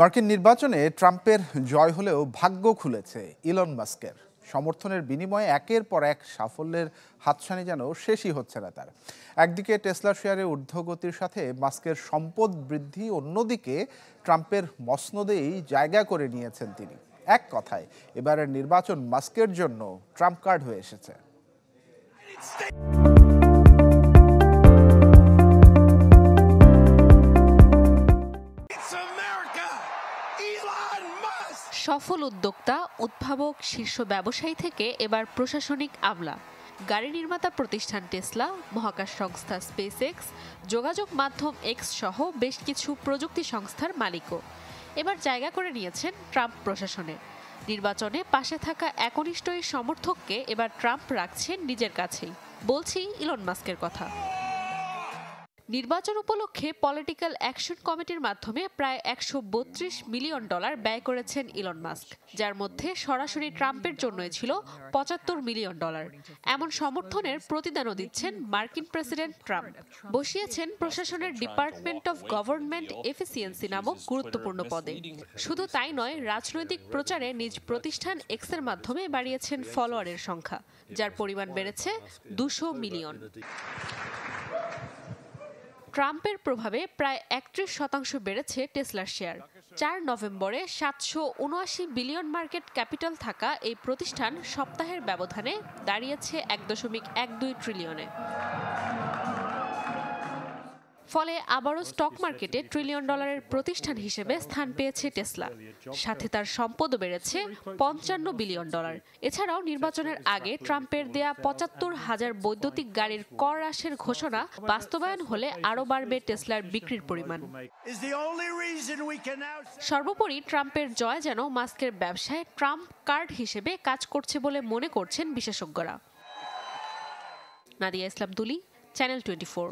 মার্কিন নির্বাচনে ট্রাম্পের জয় হলেও ভাগ্য খুলেছে ইলন মাস্কের। সমর্থনের বিনিময়ে একের পর এক সাফল্যের হাতছানি যেন শেষই হচ্ছে না তার। একদিকে টেসলা শেয়ারের ঊর্ধ্বগতির সাথে মাস্কের সম্পদ বৃদ্ধি, অন্যদিকে ট্রাম্পের মসনদেই জায়গা করে নিয়েছেন তিনি। এক কথায় এবারের নির্বাচন মাস্কের জন্য ট্রাম্প কার্ড হয়ে এসেছে। সফল উদ্যোক্তা, উদ্ভাবক, শীর্ষ ব্যবসায়ী থেকে এবার প্রশাসনিক আমলা। গাড়ি নির্মাতা প্রতিষ্ঠান টেসলা, মহাকাশ সংস্থা স্পেসএক্স, যোগাযোগ মাধ্যম এক্স সহ বেশ কিছু প্রযুক্তি সংস্থার মালিকও এবার জায়গা করে নিয়েছেন ট্রাম্প প্রশাসনে। নির্বাচনে পাশে থাকা একনিষ্ঠ এই সমর্থককে এবার ট্রাম্প রাখছেন নিজের কাছেই। বলছি ইলন মাস্কের কথা। নির্বাচন উপলক্ষে পলিটিক্যাল অ্যাকশন কমিটির মাধ্যমে প্রায় $132 মিলিয়ন ব্যয় করেছেন ইলন মাস্ক, যার মধ্যে সরাসরি ট্রাম্পের জন্যই ছিল $75 মিলিয়ন। এমন সমর্থনের প্রতিদানও দিচ্ছেন মার্কিন প্রেসিডেন্ট ট্রাম্প। বসিয়েছেন প্রশাসনের ডিপার্টমেন্ট অফ গভর্নমেন্ট এফিসিয়েন্সি নামক গুরুত্বপূর্ণ পদে। শুধু তাই নয়, রাজনৈতিক প্রচারে নিজ প্রতিষ্ঠান এক্সের মাধ্যমে বাড়িয়েছেন ফলোয়ারের সংখ্যা, যার পরিমাণ বেড়েছে 200 মিলিয়ন। ট্রাম্পের প্রভাবে প্রায় 31% বেড়েছে টেসলার শেয়ার। 4 নভেম্বরে 779 বিলিয়ন মার্কেট ক্যাপিটাল থাকা এই প্রতিষ্ঠান সপ্তাহের ব্যবধানে দাঁড়িয়েছে 1.12 ট্রিলিয়নে। ফলে আবারও স্টক মার্কেটে $1 ট্রিলিয়ন প্রতিষ্ঠান হিসেবে স্থান পেয়েছে টেসলা। সাথে তার সম্পদও বেড়েছে $55 বিলিয়ন। এছাড়াও নির্বাচনের আগে ট্রাম্পের দেয়া 75,000 বৈদ্যুতিক গাড়ির কর হ্রাসের ঘোষণা বাস্তবায়ন হলে আরও বাড়বে টেসলার বিক্রির পরিমাণ। সর্বোপরি ট্রাম্পের জয় যেন মাস্কের ব্যবসায় ট্রাম্প কার্ড হিসেবে কাজ করছে বলে মনে করছেন বিশেষজ্ঞরা। নাদিয়া ইসলাম দুলি, চ্যানেল 24।